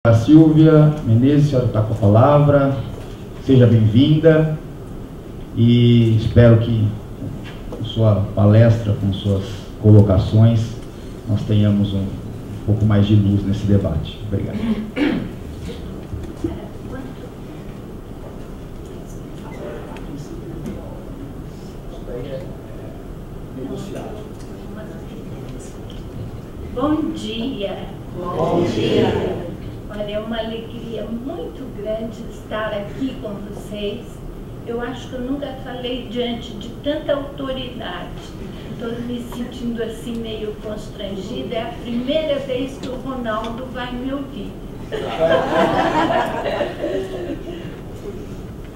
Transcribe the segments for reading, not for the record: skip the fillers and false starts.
A Silvia Menezes, a senhora está com a palavra. Seja bem-vinda e espero que com sua palestra, com suas colocações, nós tenhamos um pouco mais de luz nesse debate. Obrigado. Bom dia. Bom dia. Olha, é uma alegria muito grande estar aqui com vocês. Eu acho que eu nunca falei diante de tanta autoridade. Estou me sentindo assim meio constrangida. É a primeira vez que o Ronaldo vai me ouvir.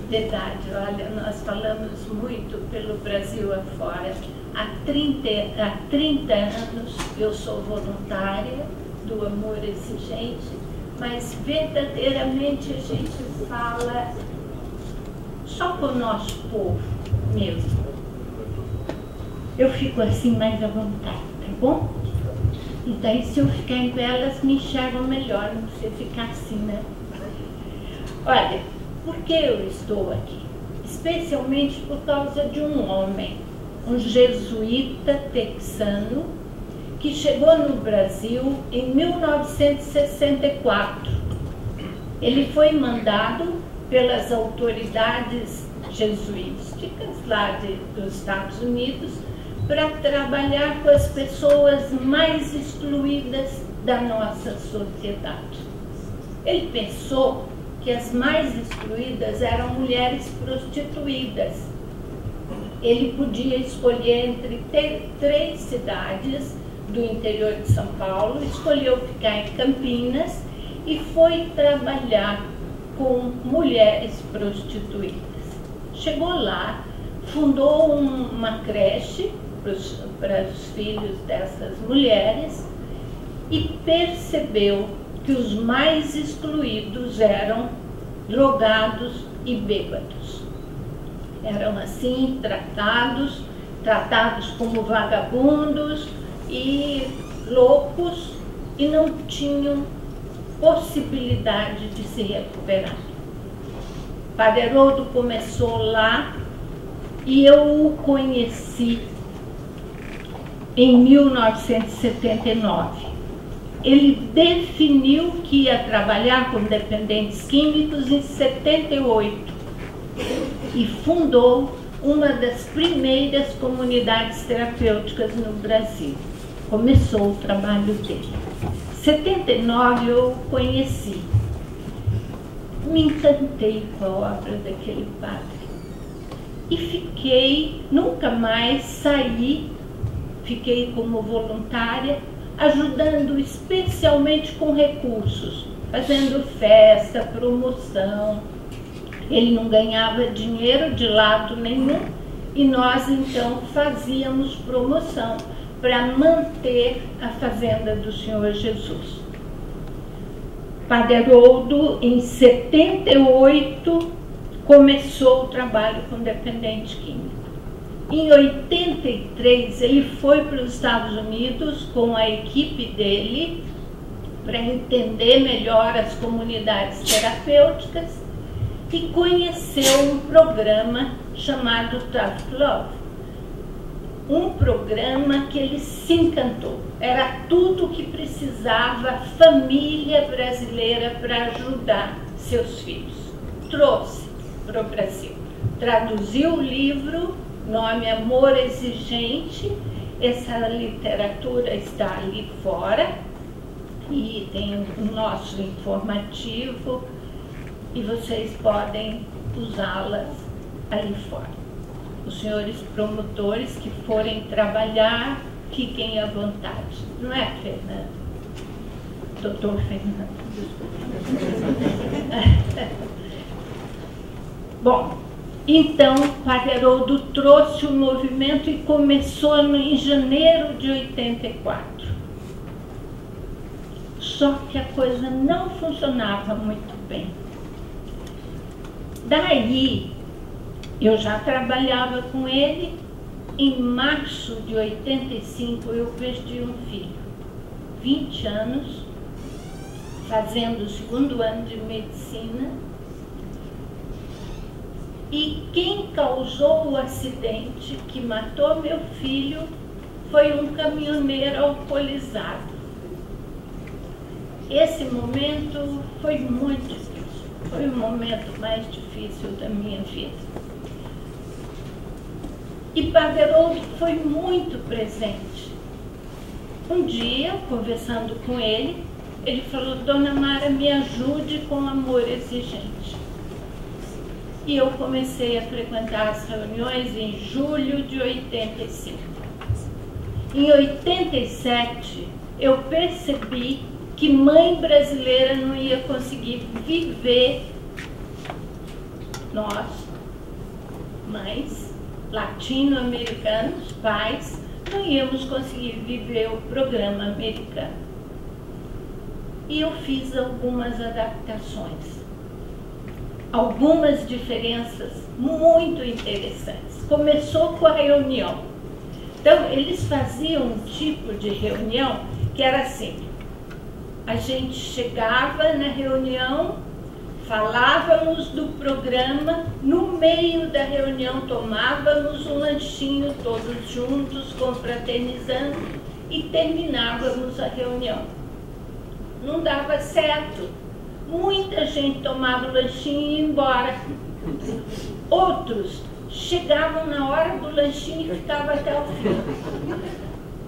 Verdade, olha, nós falamos muito pelo Brasil afora. Há 30 anos eu sou voluntária do Amor Exigente, mas verdadeiramente a gente fala só com o nosso povo mesmo. Eu fico assim mais à vontade, tá bom? E daí se eu ficar em pé, elas me enxergam melhor, não precisa ficar assim, né? Olha, por que eu estou aqui? Especialmente por causa de um homem, um jesuíta texano, que chegou no Brasil em 1964. Ele foi mandado pelas autoridades jesuíticas lá dos Estados Unidos para trabalhar com as pessoas mais excluídas da nossa sociedade. Ele pensou que as mais excluídas eram mulheres prostituídas. Ele podia escolher entre três cidades do interior de São Paulo, escolheu ficar em Campinas e foi trabalhar com mulheres prostituídas. Chegou lá, fundou uma creche para os filhos dessas mulheres e percebeu que os mais excluídos eram drogados e bêbados. Eram assim tratados como vagabundos e loucos e não tinham possibilidade de se recuperar. Padre Haroldo começou lá e eu o conheci em 1979. Ele definiu que ia trabalhar com dependentes químicos em 78 e fundou uma das primeiras comunidades terapêuticas no Brasil. Começou o trabalho dele. Em 79 eu o conheci. Me encantei com a obra daquele padre. E nunca mais saí, fiquei como voluntária, ajudando especialmente com recursos, fazendo festa, promoção. Ele não ganhava dinheiro de lado nenhum e nós então fazíamos promoção para manter a fazenda do Senhor Jesus. Padre Haroldo, em 78, começou o trabalho com dependente químico. Em 83, ele foi para os Estados Unidos com a equipe dele para entender melhor as comunidades terapêuticas e conheceu um programa chamado Tough Love. Um programa que ele se encantou. Era tudo o que precisava a família brasileira para ajudar seus filhos. Trouxe para o Brasil. Traduziu o livro, nome Amor Exigente. Essa literatura está ali fora. E tem o nosso informativo. E vocês podem usá-las ali fora. Os senhores promotores que forem trabalhar, fiquem à vontade. Não é, Fernando? Doutor Fernando, desculpa. Bom, então, Padre Haroldo trouxe o movimento e começou em janeiro de 84. Só que a coisa não funcionava muito bem. Daí, eu já trabalhava com ele. Em março de 85, eu perdi um filho, 20 anos, fazendo o 2º ano de medicina, e quem causou o acidente que matou meu filho foi um caminhoneiro alcoolizado. Esse momento foi muito difícil, foi o momento mais difícil da minha vida. E Padre Haroldo foi muito presente. Um dia, conversando com ele, ele falou: Dona Mara, me ajude com amor exigente. E eu comecei a frequentar as reuniões em julho de 85. Em 87, eu percebi que mãe brasileira não ia conseguir viver, nós, mães latino-americanos, pais, não íamos conseguir viver o programa americano. E eu fiz algumas adaptações, algumas diferenças muito interessantes. Começou com a reunião. Então, eles faziam um tipo de reunião que era assim: a gente chegava na reunião, falávamos do programa, no meio da reunião tomávamos um lanchinho todos juntos, confraternizando, e terminávamos a reunião. Não dava certo. Muita gente tomava o lanchinho e ia embora. Outros chegavam na hora do lanchinho e ficavam até o fim.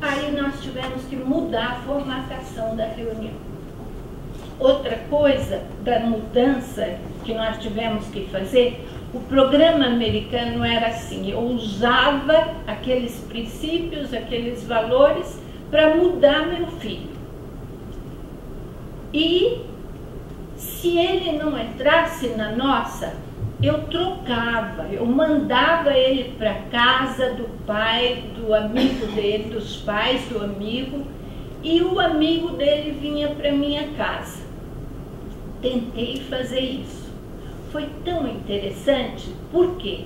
Aí nós tivemos que mudar a formatação da reunião. Outra coisa da mudança que nós tivemos que fazer, o programa americano era assim: eu usava aqueles princípios, aqueles valores para mudar meu filho. E se ele não entrasse na nossa, eu trocava, eu mandava ele para casa do pai, do amigo dele, dos pais do amigo, e o amigo dele vinha para minha casa. Tentei fazer isso. Foi tão interessante, porque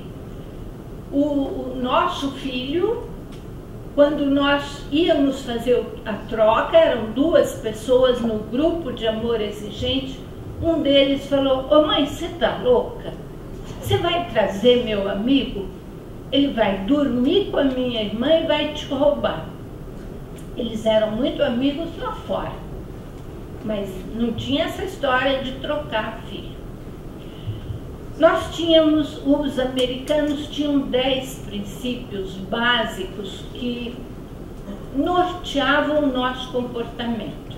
o nosso filho, quando nós íamos fazer a troca, eram 2 pessoas no grupo de amor exigente, um deles falou: ô mãe, você tá louca? Você vai trazer meu amigo? Ele vai dormir com a minha irmã e vai te roubar. Eles eram muito amigos lá fora, mas não tinha essa história de trocar filho. Nós tínhamos, os americanos tinham 10 princípios básicos que norteavam o nosso comportamento.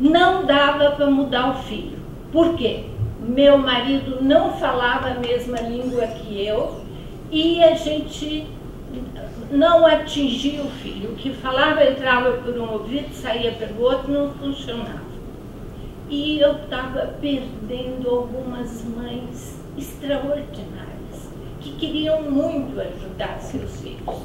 Não dava para mudar o filho. Por quê? Meu marido não falava a mesma língua que eu e a gente não atingia o filho. O que falava entrava por um ouvido, saía pelo outro, não funcionava. E eu estava perdendo algumas mães extraordinárias que queriam muito ajudar seus filhos.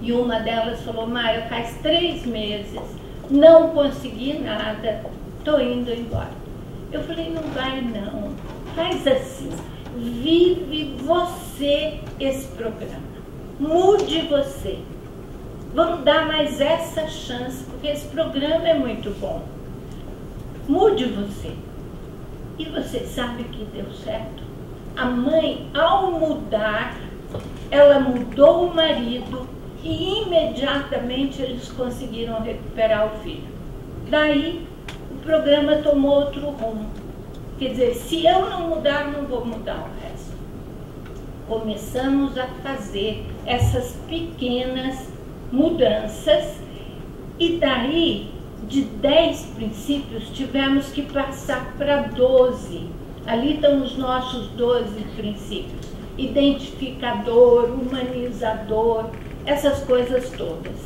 E uma delas falou: Mara, faz 3 meses, não consegui nada, estou indo embora. Eu falei: não vai não, faz assim, vive você esse programa, mude você, vamos dar mais essa chance, porque esse programa é muito bom, mude você. E você sabe que deu certo. A mãe, ao mudar, ela mudou o marido e imediatamente eles conseguiram recuperar o filho. Daí o programa tomou outro rumo. Quer dizer, se eu não mudar, não vou mudar o resto. Começamos a fazer essas pequenas mudanças e daí, de 10 princípios, tivemos que passar para 12. Ali estão os nossos 12 princípios. Identificador, humanizador, essas coisas todas.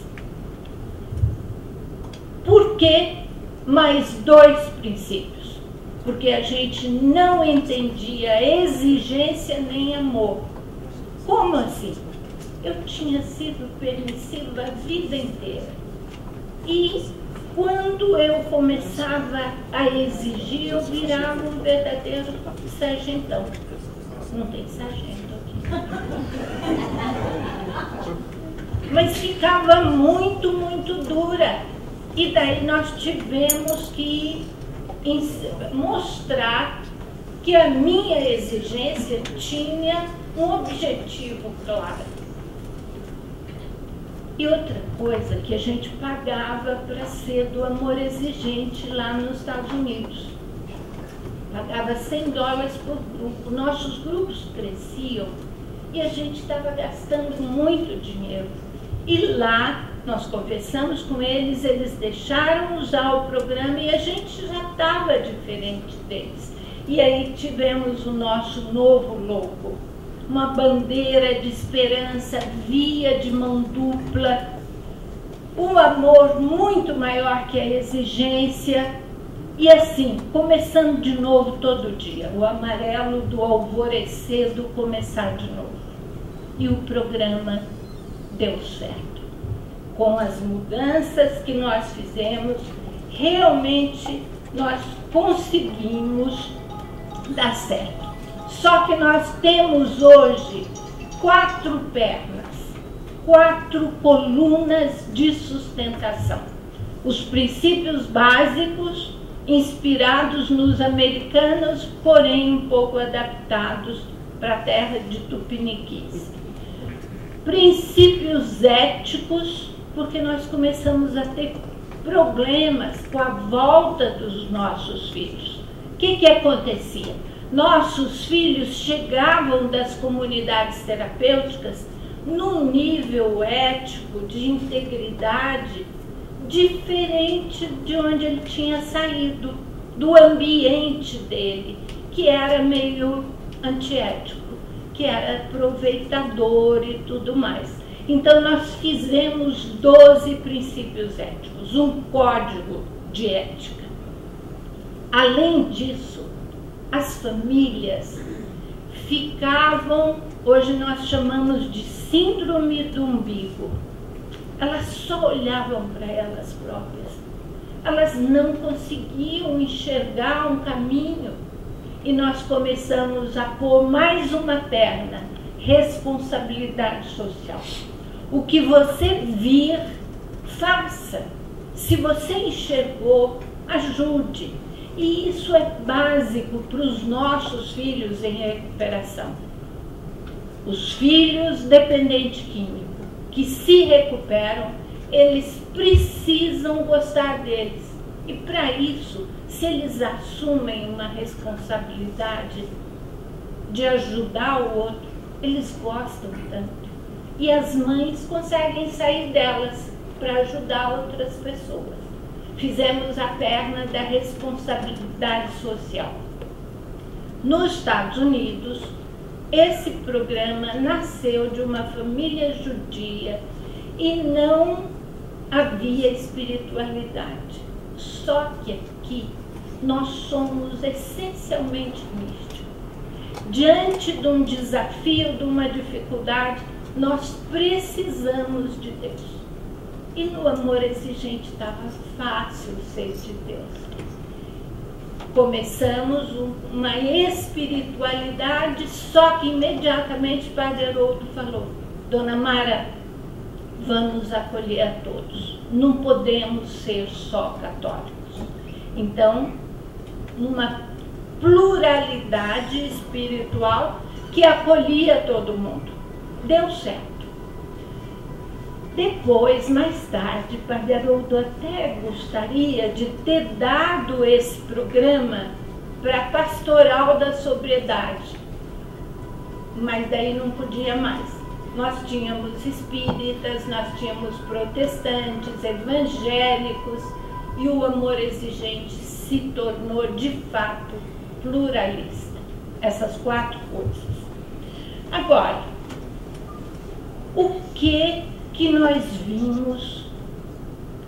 Por que mais 2 princípios? Porque a gente não entendia exigência nem amor. Como assim? Eu tinha sido permissiva a vida inteira. E quando eu começava a exigir, eu virava um verdadeiro sargentão. Não tem sargento aqui. Mas ficava muito, muito dura. E daí nós tivemos que mostrar que a minha exigência tinha um objetivo claro. E outra coisa que a gente pagava para ser do amor exigente lá nos Estados Unidos. Pagava $100 por grupo. Nossos grupos cresciam e a gente estava gastando muito dinheiro. E lá nós conversamos com eles, eles deixaram usar o programa e a gente já estava diferente deles. E aí tivemos o nosso novo logo, uma bandeira de esperança, via de mão dupla, um amor muito maior que a exigência, e assim, começando de novo todo dia, o amarelo do alvorecer do começar de novo. E o programa deu certo. Com as mudanças que nós fizemos, realmente nós conseguimos dar certo. Só que nós temos hoje 4 pernas, 4 colunas de sustentação. Os princípios básicos, inspirados nos americanos, porém um pouco adaptados para a terra de Tupiniquins. Princípios éticos, porque nós começamos a ter problemas com a volta dos nossos filhos. O que acontecia? Nossos filhos chegavam das comunidades terapêuticas num nível ético, de integridade, diferente de onde ele tinha saído, do ambiente dele, que era meio antiético, que era aproveitador e tudo mais. Então nós fizemos 12 princípios éticos, um código de ética. Além disso, as famílias ficavam, hoje nós chamamos de síndrome do umbigo. Elas só olhavam para elas próprias. Elas não conseguiam enxergar um caminho. E nós começamos a pôr mais uma perna, responsabilidade social. O que você vir, faça. Se você enxergou, ajude. E isso é básico para os nossos filhos em recuperação. Os filhos dependentes químicos, que se recuperam, eles precisam gostar deles. E para isso, se eles assumem uma responsabilidade de ajudar o outro, eles gostam tanto. E as mães conseguem sair delas para ajudar outras pessoas. Fizemos a perna da responsabilidade social. Nos Estados Unidos, esse programa nasceu de uma família judia e não havia espiritualidade. Só que aqui nós somos essencialmente místicos. Diante de um desafio, de uma dificuldade, nós precisamos de Deus. E no amor exigente estava fácil ser de Deus. Começamos uma espiritualidade, só que imediatamente o Padre Haroldo falou: Dona Mara, vamos acolher a todos. Não podemos ser só católicos. Então, uma pluralidade espiritual que acolhia todo mundo. Deu certo. Depois, mais tarde, Padre Haroldo até gostaria de ter dado esse programa para a Pastoral da Sobriedade, mas daí não podia mais. Nós tínhamos espíritas, nós tínhamos protestantes, evangélicos, e o amor exigente se tornou de fato pluralista. Essas 4 coisas. Agora, o que nós vimos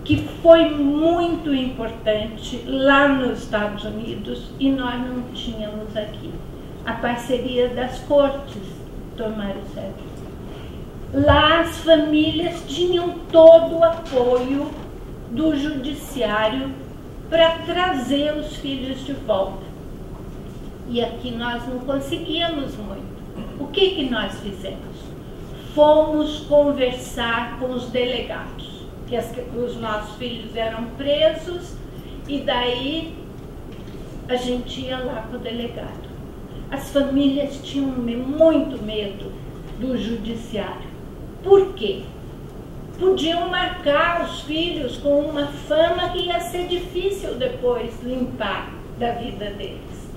que foi muito importante lá nos Estados Unidos e nós não tínhamos aqui? A parceria das cortes, Dr. Mário Sérgio. Lá as famílias tinham todo o apoio do judiciário para trazer os filhos de volta. E aqui nós não conseguíamos muito. O que nós fizemos? Fomos conversar com os delegados. que os nossos filhos eram presos, e daí a gente ia lá para o delegado. As famílias tinham muito medo do judiciário. Por quê? Podiam marcar os filhos com uma fama que ia ser difícil depois limpar da vida deles.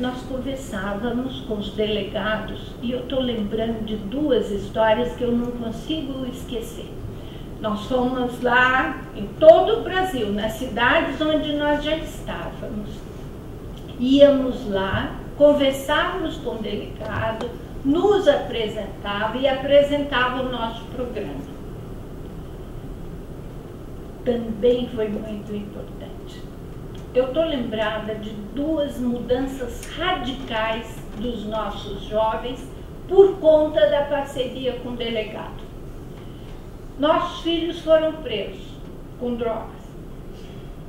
Nós conversávamos com os delegados e eu estou lembrando de duas histórias que eu não consigo esquecer. Nós fomos lá em todo o Brasil, nas cidades onde nós já estávamos. Íamos lá, conversávamos com o delegado, nos apresentava e apresentava o nosso programa. Também foi muito importante. Eu estou lembrada de duas mudanças radicais dos nossos jovens por conta da parceria com o delegado. Nossos filhos foram presos com drogas.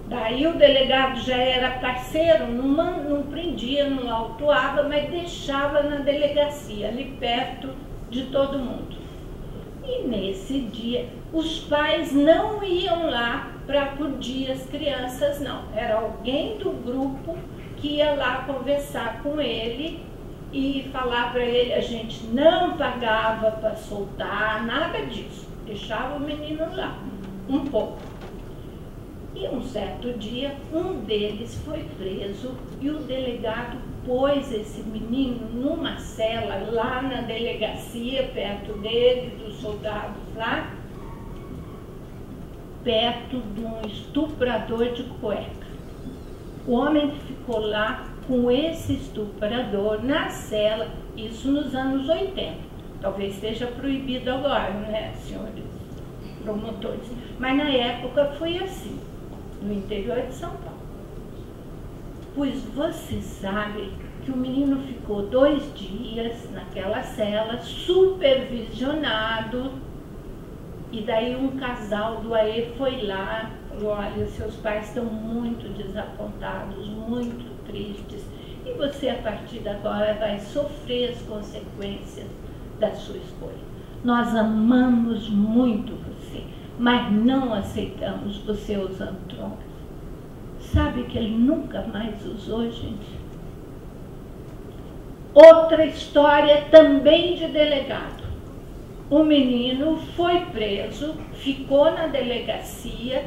Daí o delegado já era parceiro, não prendia, não autuava, mas deixava na delegacia, ali perto de todo mundo. E nesse dia, os pais não iam lá para acudir as crianças, não. Era alguém do grupo que ia lá conversar com ele e falar para ele, a gente não pagava para soltar, nada disso. Deixava o menino lá, um pouco. E um certo dia, um deles foi preso e o delegado pôs esse menino numa cela lá na delegacia, perto dele, dos soldados lá, perto de um estuprador de cueca. O homem ficou lá com esse estuprador na cela, isso nos anos 80. Talvez seja proibido agora, né, senhores promotores? Mas na época foi assim, no interior de São Paulo. Pois você sabe que o menino ficou 2 dias naquela cela, supervisionado, e daí um casal do AE foi lá, falou, olha, seus pais estão muito desapontados, muito tristes, e você a partir de agora vai sofrer as consequências da sua escolha. Nós amamos muito você, mas não aceitamos você usando drogas. Sabe que ele nunca mais usou, gente? Outra história também de delegado. O menino foi preso, ficou na delegacia,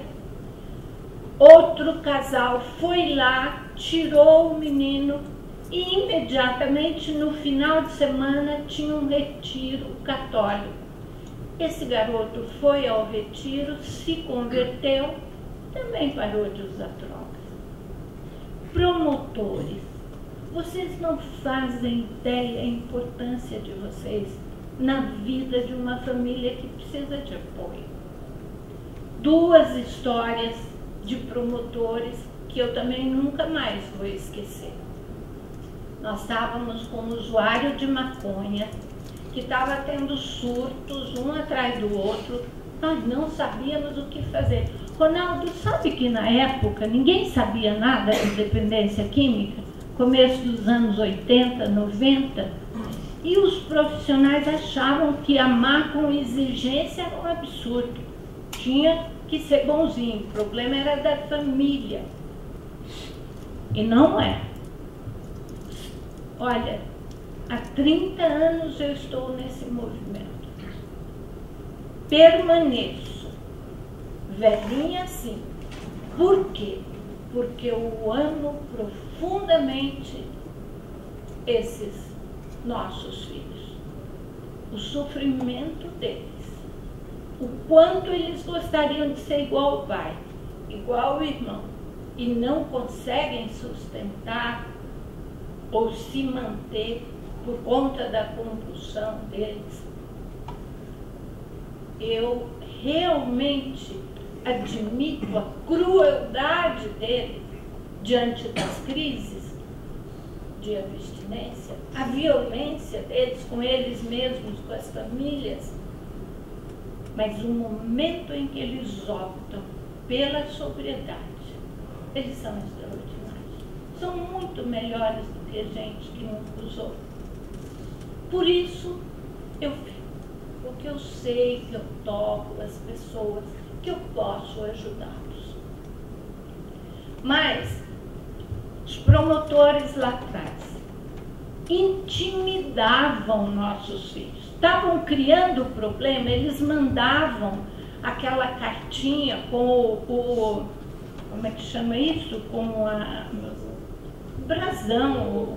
outro casal foi lá, tirou o menino e imediatamente no final de semana tinha um retiro católico. Esse garoto foi ao retiro, se converteu, também parou de usar drogas. Promotores, vocês não fazem ideia da importância de vocês na vida de uma família que precisa de apoio. 2 histórias de promotores que eu também nunca mais vou esquecer. Nós estávamos com um usuário de maconha que estava tendo surtos um atrás do outro, nós não sabíamos o que fazer. Ronaldo, sabe que na época ninguém sabia nada de dependência química? Começo dos anos 80, 90, e os profissionais achavam que amar com exigência era um absurdo. Tinha que ser bonzinho, o problema era da família. E não é. Olha, há 30 anos eu estou nesse movimento. Permaneço, velhinha assim. Por quê? Porque eu amo profundamente esses nossos filhos. O sofrimento deles. O quanto eles gostariam de ser igual ao pai, igual ao irmão, e não conseguem sustentar ou se manter por conta da compulsão deles. Eu realmente admito a crueldade deles diante das crises de abstinência, a violência deles com eles mesmos, com as famílias, mas o momento em que eles optam pela sobriedade, eles são extraordinários. São muito melhores do que gente que nunca usou. Por isso, eu fico. porque eu sei que eu toco as pessoas, que eu posso ajudá-los. Mas os promotores lá atrás intimidavam nossos filhos. Estavam criando problema, eles mandavam aquela cartinha com o como é que chama isso? Com o brasão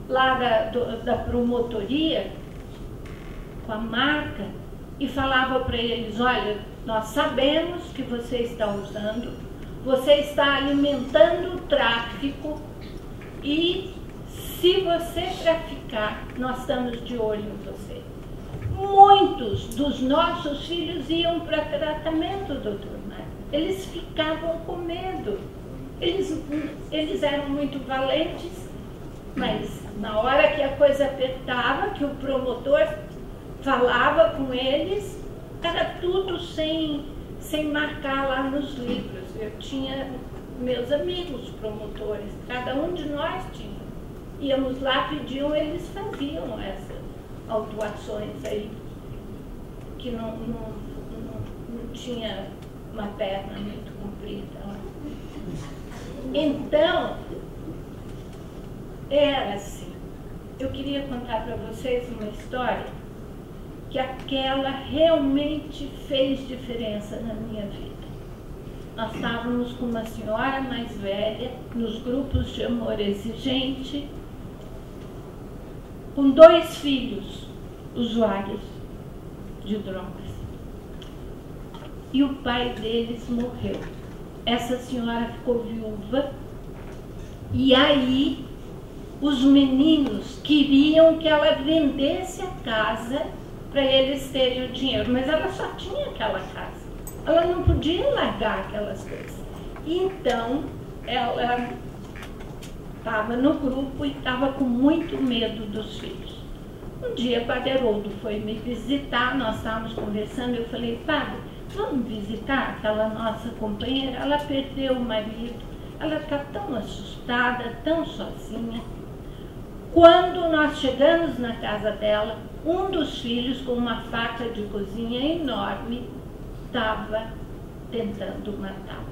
lá da promotoria, com a marca, e falava para eles: olha, nós sabemos que você está usando, você está alimentando o tráfico, e se você traficar, nós estamos de olho em você. Muitos dos nossos filhos iam para tratamento, doutor Mário. Eles ficavam com medo. Eles eram muito valentes, mas na hora que a coisa apertava, que o promotor falava com eles, era tudo sem marcar lá nos livros. Eu tinha meus amigos promotores, cada um de nós tinha. Íamos lá, pediam, eles faziam essas autuações aí, que não tinha uma perna muito comprida. Então, era assim. Eu queria contar para vocês uma história que aquela realmente fez diferença na minha vida. Nós estávamos com uma senhora mais velha, nos grupos de amor exigente, com 2 filhos usuários de drogas. E o pai deles morreu. Essa senhora ficou viúva, e aí os meninos queriam que ela vendesse a casa para eles terem o dinheiro, mas ela só tinha aquela casa. Ela não podia largar aquelas coisas. Então, ela estava no grupo e estava com muito medo dos filhos. Um dia, Padre Haroldo foi me visitar, nós estávamos conversando, eu falei: padre, vamos visitar aquela nossa companheira? Ela perdeu o marido, ela está tão assustada, tão sozinha. Quando nós chegamos na casa dela, um dos filhos, com uma faca de cozinha enorme, estava tentando matá-la.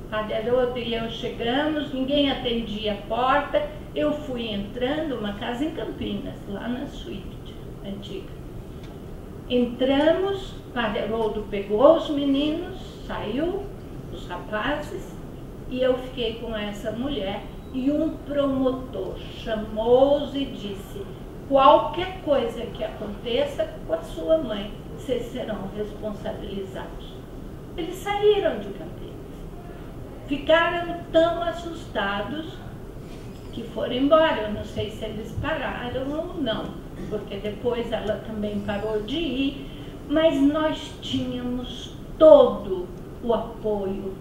Padre Haroldo e eu chegamos, ninguém atendia a porta, eu fui entrando, uma casa em Campinas, lá na suíte antiga. Entramos, Padre Haroldo pegou os meninos, saiu, os rapazes, e eu fiquei com essa mulher, e um promotor chamou-os e disse: qualquer coisa que aconteça com a sua mãe, vocês serão responsabilizados. Eles saíram de Campinas. Ficaram tão assustados que foram embora. Eu não sei se eles pararam ou não, porque depois ela também parou de ir, mas nós tínhamos todo o apoio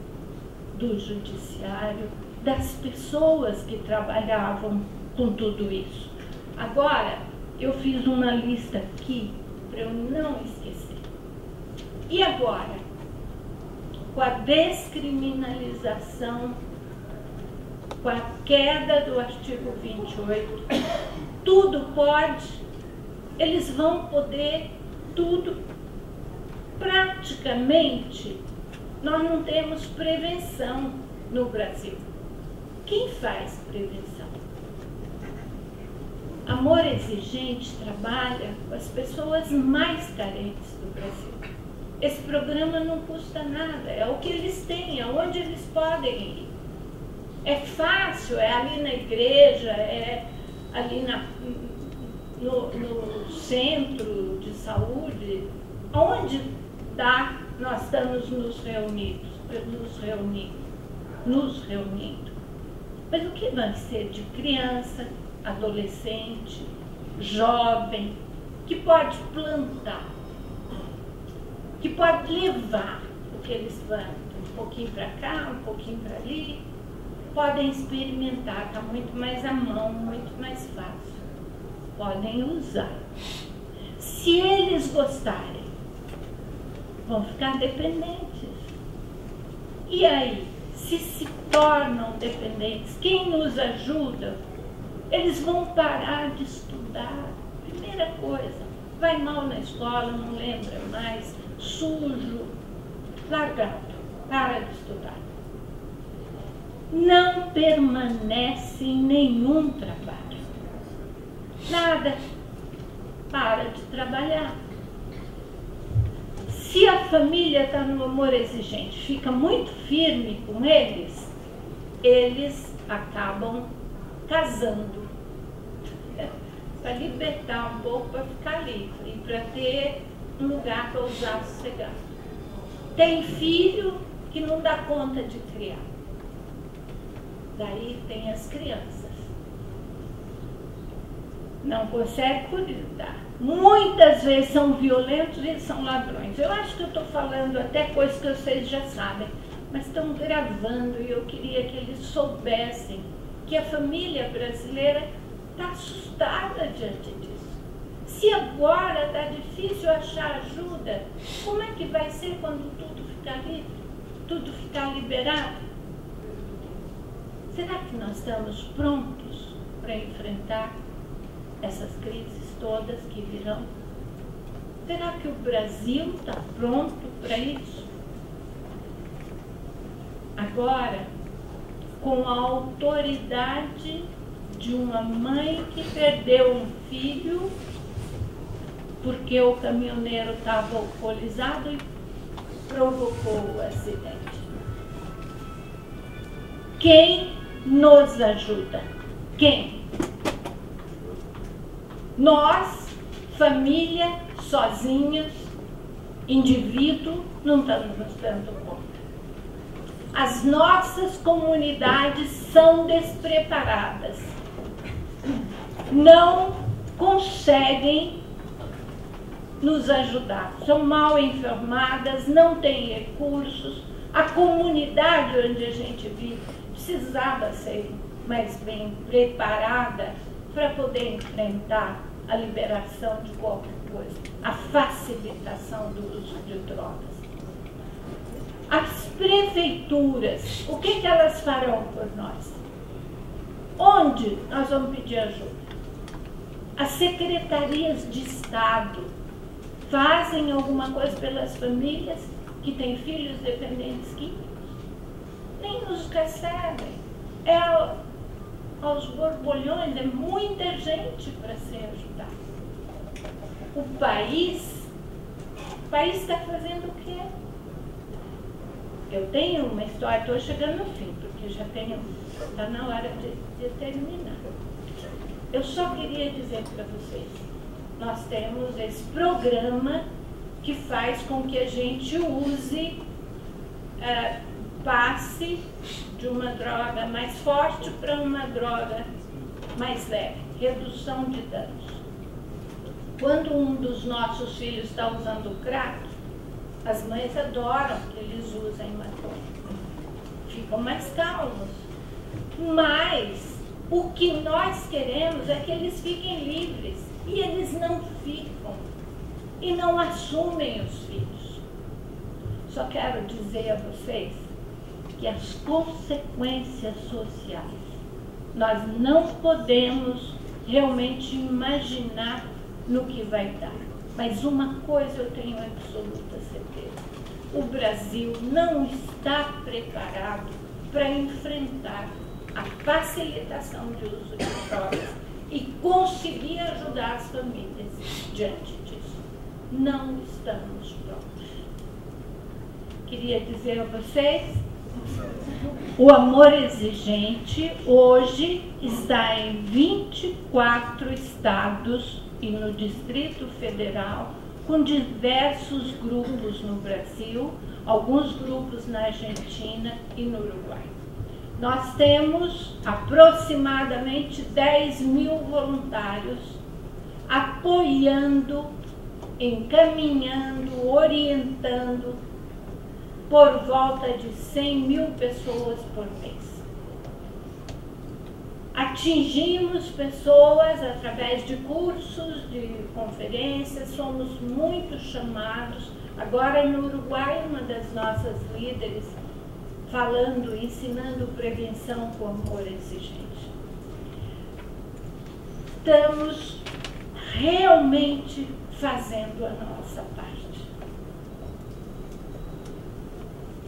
do judiciário, das pessoas que trabalhavam com tudo isso. Agora, eu fiz uma lista aqui para eu não esquecer. E agora, com a descriminalização, com a queda do artigo 28, tudo pode, eles vão poder tudo. Praticamente, nós não temos prevenção no Brasil. Quem faz prevenção? Amor Exigente trabalha com as pessoas mais carentes do Brasil. Esse programa não custa nada, é o que eles têm, é onde eles podem ir. É fácil, é ali na igreja, é ali no centro de saúde, onde dá, nós estamos nos reunindo. Mas o que vai ser de criança, adolescente, jovem, que pode plantar, que pode levar o que eles plantam, um pouquinho para cá, um pouquinho para ali, podem experimentar, está muito mais à mão, muito mais fácil. Podem usar. Se eles gostarem, vão ficar dependentes. E aí, se tornam dependentes, quem nos ajuda? Eles vão parar de estudar. Primeira coisa, vai mal na escola, não lembra mais, sujo, largado, para de estudar. Não permanece em nenhum trabalho. Nada, para de trabalhar. Se a família está no amor exigente, fica muito firme com eles, eles acabam casando. Para libertar um pouco, para ficar livre e para ter um lugar para usar sossegado. Tem filho que não dá conta de criar. Daí tem as crianças. Não consegue cuidar. Muitas vezes são violentos e são ladrões. Eu acho que eu estou falando até coisas que vocês já sabem, mas estão gravando e eu queria que eles soubessem que a família brasileira está assustada diante disso. Se agora está difícil achar ajuda, como é que vai ser quando tudo ficar livre? Tudo ficar liberado? Será que nós estamos prontos para enfrentar essas crises todas que virão? Será que o Brasil está pronto para isso? Agora, com a autoridade de uma mãe que perdeu um filho porque o caminhoneiro estava alcoolizado e provocou o acidente. Quem nos ajuda? Quem? Nós, família, sozinhos, indivíduo, não estamos nos dando conta. As nossas comunidades são despreparadas. Não conseguem nos ajudar. São mal informadas, não têm recursos. A comunidade onde a gente vive precisava ser mais bem preparada para poder enfrentar a liberação de qualquer coisa, a facilitação do uso de drogas. As prefeituras, o que elas farão por nós? Onde nós vamos pedir ajuda? As secretarias de Estado fazem alguma coisa pelas famílias que têm filhos dependentes químicos? Nem nos recebem. É aos borbulhões, é muita gente para ser ajudada. O país está fazendo o quê? Eu tenho uma história, estou chegando no fim, porque já está na hora de terminar. Eu só queria dizer para vocês, nós temos esse programa que faz com que a gente use, passe de uma droga mais forte para uma droga mais leve, redução de danos. Quando um dos nossos filhos está usando crack, as mães adoram que eles usem maconha, ficam mais calmos. Mas o que nós queremos é que eles fiquem livres, e eles não ficam, e não assumem os filhos. Só quero dizer a vocês que as consequências sociais, nós não podemos realmente imaginar no que vai dar. Mas uma coisa eu tenho absoluta certeza: o Brasil não está preparado para enfrentar a facilitação de uso de drogas e conseguir ajudar as famílias diante disso. Não estamos prontos. Queria dizer a vocês, o amor exigente hoje está em 24 estados e no Distrito Federal, com diversos grupos no Brasil, alguns grupos na Argentina e no Uruguai. Nós temos aproximadamente 10 mil voluntários apoiando, encaminhando, orientando por volta de 100 mil pessoas por mês. Atingimos pessoas através de cursos, de conferências, somos muito chamados. Agora no Uruguai, uma das nossas líderes falando, ensinando prevenção com amor exigente. Estamos realmente fazendo a nossa parte.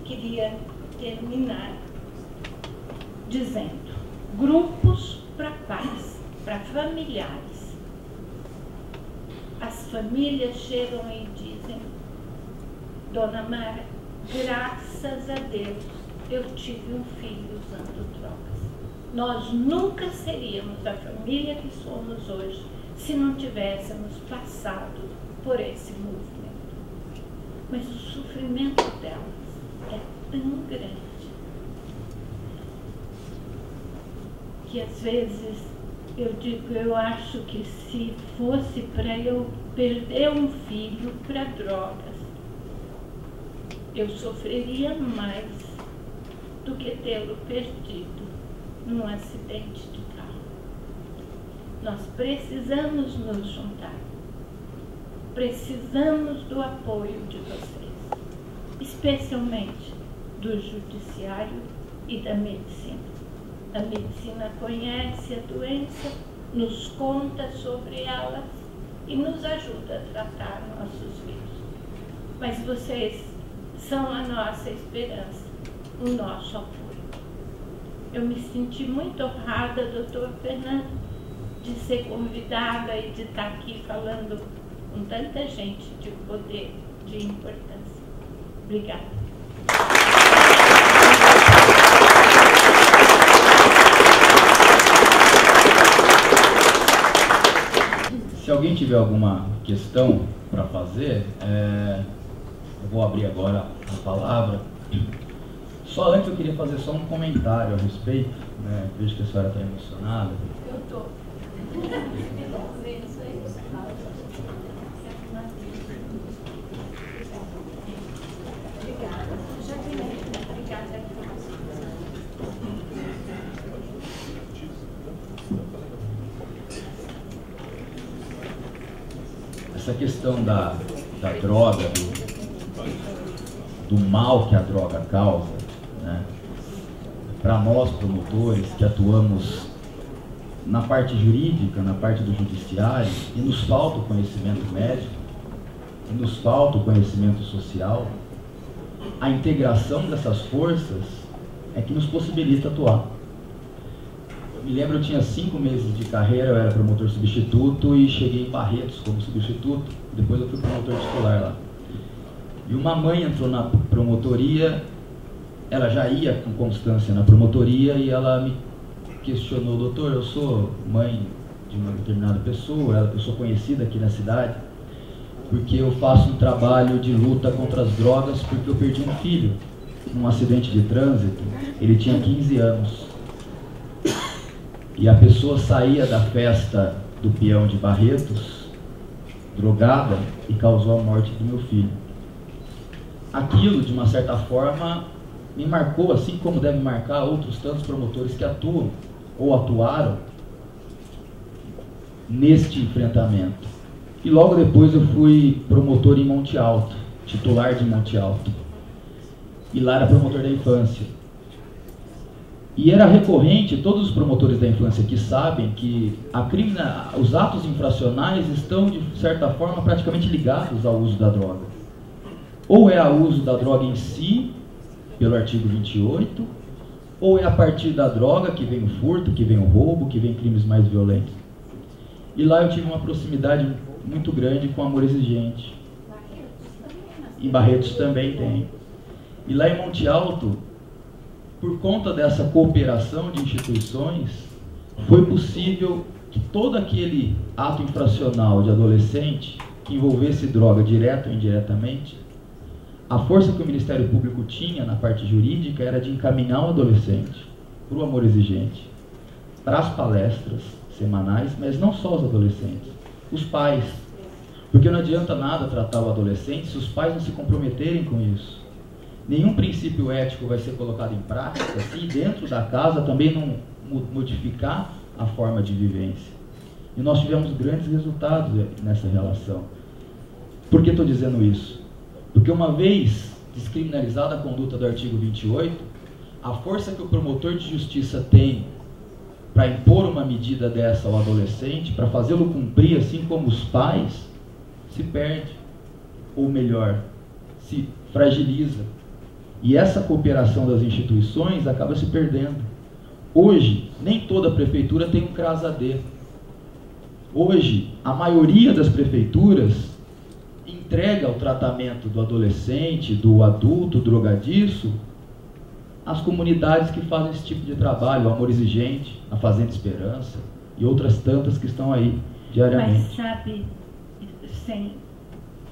Queria terminar dizendo: grupos para pais, para familiares. As famílias chegam e dizem: Dona Mara, graças a Deus eu tive um filho usando drogas. Nós nunca seríamos a família que somos hoje se não tivéssemos passado por esse movimento. Mas o sofrimento delas é tão grande que às vezes eu digo, eu acho que se fosse para eu perder um filho para drogas, eu sofreria mais do que tê-lo perdido num acidente de carro. Nós precisamos nos juntar. Precisamos do apoio de vocês, especialmente do judiciário e da medicina. A medicina conhece a doença, nos conta sobre elas e nos ajuda a tratar nossos vírus. Mas vocês são a nossa esperança, o nosso apoio. Eu me senti muito honrada, doutor Fernando, de ser convidada e de estar aqui falando com tanta gente de poder, de importância. Obrigada. Se alguém tiver alguma questão para fazer, eu vou abrir agora a palavra. Só antes eu queria fazer só um comentário a respeito, né? Vejo que a senhora está emocionada. Eu estou. Essa questão da droga, do mal que a droga causa, né? Para nós promotores que atuamos na parte jurídica, na parte do judiciário, e nos falta o conhecimento médico, e nos falta o conhecimento social, a integração dessas forças é que nos possibilita atuar. Eu me lembro, eu tinha 5 meses de carreira, eu era promotor substituto e cheguei em Barretos como substituto, depois eu fui promotor titular lá. E uma mãe entrou na promotoria, ela já ia com constância na promotoria e ela me questionou: doutor, eu sou mãe de uma determinada pessoa, eu sou conhecida aqui na cidade, porque eu faço um trabalho de luta contra as drogas, porque eu perdi um filho num acidente de trânsito, ele tinha 15 anos. E a pessoa saía da festa do peão de Barretos, drogada, e causou a morte do meu filho. Aquilo, de uma certa forma, me marcou, assim como deve marcar outros tantos promotores que atuam ou atuaram neste enfrentamento. E logo depois eu fui promotor em Monte Alto, titular de Monte Alto. E lá era promotor da infância. E era recorrente, todos os promotores da infância que sabem que os atos infracionais estão, de certa forma, praticamente ligados ao uso da droga. Ou é o uso da droga em si, pelo artigo 28, ou é a partir da droga que vem o furto, que vem o roubo, que vem crimes mais violentos. E lá eu tive uma proximidade muito grande com Amor Exigente. Em Barretos também tem. E lá em Monte Alto, por conta dessa cooperação de instituições, foi possível que todo aquele ato infracional de adolescente que envolvesse droga direta ou indiretamente, a força que o Ministério Público tinha na parte jurídica era de encaminhar o adolescente para o Amor Exigente, para as palestras semanais, mas não só os adolescentes, os pais. Porque não adianta nada tratar o adolescente se os pais não se comprometerem com isso. Nenhum princípio ético vai ser colocado em prática se dentro da casa também não modificar a forma de vivência. E nós tivemos grandes resultados nessa relação. Por que estou dizendo isso? Porque uma vez descriminalizada a conduta do artigo 28, a força que o promotor de justiça tem para impor uma medida dessa ao adolescente, para fazê-lo cumprir, assim como os pais, se perde, ou melhor, se fragiliza. E essa cooperação das instituições acaba se perdendo. Hoje, nem toda prefeitura tem um CRAS-AD. Hoje, a maioria das prefeituras entrega o tratamento do adolescente, do adulto, drogadiço, às comunidades que fazem esse tipo de trabalho, o Amor Exigente, a Fazenda Esperança e outras tantas que estão aí diariamente. Mas sabe, sem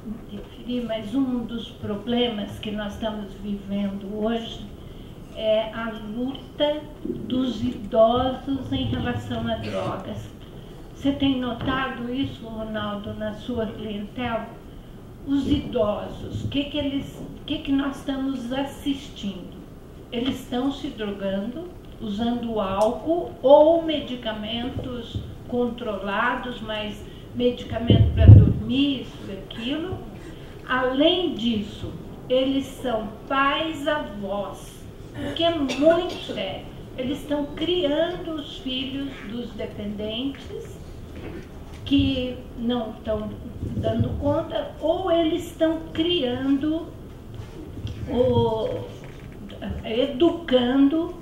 interferir, mas um dos problemas que nós estamos vivendo hoje é a luta dos idosos em relação a drogas. Você tem notado isso, Ronaldo, na sua clientela? Os idosos, o que nós estamos assistindo? Eles estão se drogando, usando álcool ou medicamentos controlados, mas medicamento para dormir, isso e aquilo. Além disso, eles são pais, avós, o que é muito sério. Eles estão criando os filhos dos dependentes que não estão dando conta, ou eles estão criando, educando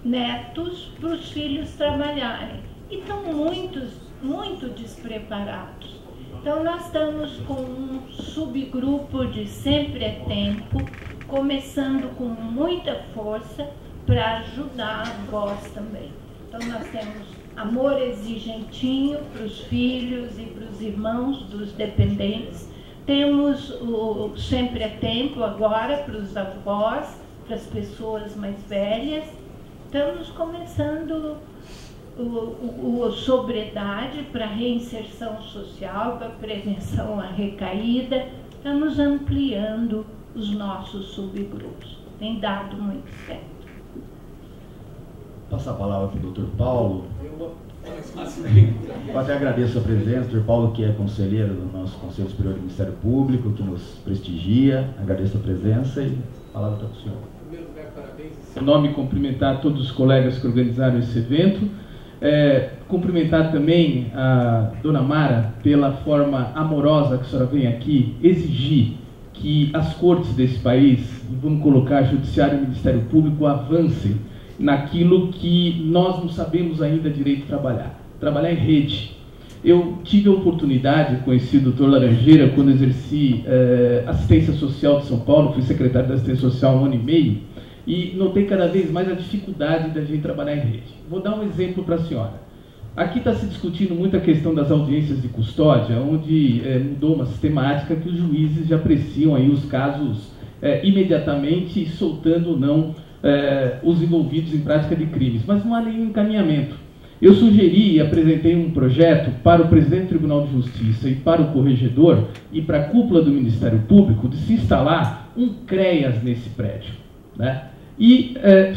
netos para os filhos trabalharem. E estão muito despreparados. Então nós estamos com um subgrupo de Sempre é Tempo, começando com muita força para ajudar a voz também. Então nós temos Amor Exigentinho para os filhos e para os irmãos dos dependentes. Temos o Sempre é Tempo agora para os avós, para as pessoas mais velhas. Estamos começando o Sobriedade para reinserção social, para prevenção à recaída. Estamos ampliando os nossos subgrupos. Tem dado muito certo. Passar a palavra para o Dr. Paulo. Eu até agradeço a presença, Dr. Paulo, que é conselheiro do nosso Conselho Superior do Ministério Público, que nos prestigia. Agradeço a presença e a palavra está para o senhor. Em primeiro lugar, parabéns. Em seu nome, cumprimentar todos os colegas que organizaram esse evento. Cumprimentar também a dona Mara pela forma amorosa que a senhora vem aqui exigir que as cortes desse país, vamos colocar Judiciário e Ministério Público, avancem naquilo que nós não sabemos ainda direito trabalhar em rede. Eu tive a oportunidade de conhecer o Dr. Laranjeira quando exerci assistência social de São Paulo, fui secretário da assistência social há 1 ano e meio, e notei cada vez mais a dificuldade da gente trabalhar em rede. Vou dar um exemplo para a senhora. Aqui está se discutindo muito a questão das audiências de custódia, onde mudou uma sistemática que os juízes já apreciam aí os casos imediatamente, soltando ou não os envolvidos em prática de crimes, mas não há nenhum encaminhamento. Eu sugeri e apresentei um projeto para o presidente do Tribunal de Justiça e para o corregedor e para a cúpula do Ministério Público de se instalar um CREAS nesse prédio, né? E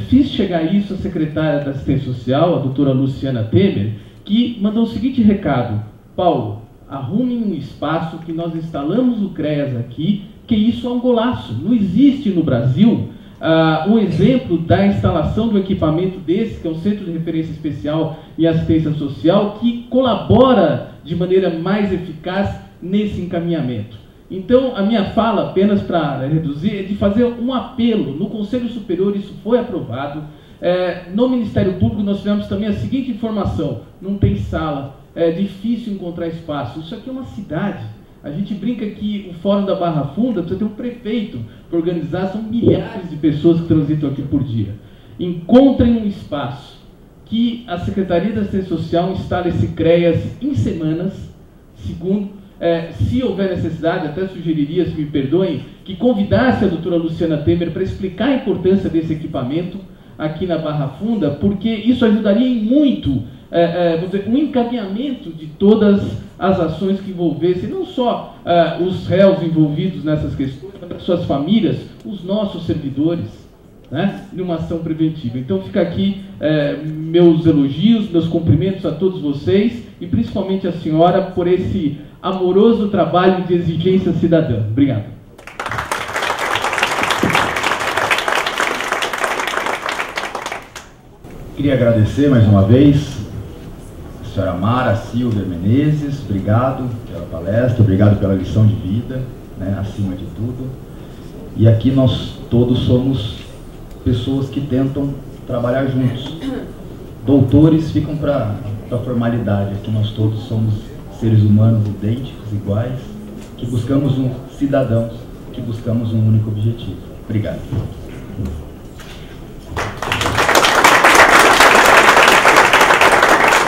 fiz chegar isso à secretária da Assistência Social, a doutora Luciana Temer, que mandou o seguinte recado: Paulo, arrumem um espaço que nós instalamos o CREAS aqui, que isso é um golaço. Não existe no Brasil um exemplo da instalação do equipamento desse, que é um centro de referência especial em assistência social, que colabora de maneira mais eficaz nesse encaminhamento. Então, a minha fala, apenas para reduzir, é de fazer um apelo. No Conselho Superior isso foi aprovado. No Ministério Público nós tivemos também a seguinte informação: não tem sala, é difícil encontrar espaço. Isso aqui é uma cidade. A gente brinca que o Fórum da Barra Funda precisa ter um prefeito para organizar, são milhares de pessoas que transitam aqui por dia. Encontrem um espaço, que a Secretaria da Assistência Social instale esse CREAS em semanas. Segundo, se houver necessidade, até sugeriria, se me perdoem, que convidasse a doutora Luciana Temer para explicar a importância desse equipamento aqui na Barra Funda, porque isso ajudaria em muito o encaminhamento de todas as ações que envolvessem não só os réus envolvidos nessas questões, mas suas famílias, os nossos servidores, né, numa ação preventiva. Então fica aqui meus elogios, meus cumprimentos a todos vocês e principalmente a senhora por esse amoroso trabalho de exigência cidadã. Obrigado. Queria agradecer mais uma vez. senhora Mara Silvia Menezes, obrigado pela palestra, obrigado pela lição de vida, né, acima de tudo. E aqui nós todos somos pessoas que tentam trabalhar juntos. Doutores ficam para a formalidade, aqui nós todos somos seres humanos idênticos, iguais, que buscamos cidadãos, que buscamos um único objetivo. Obrigado.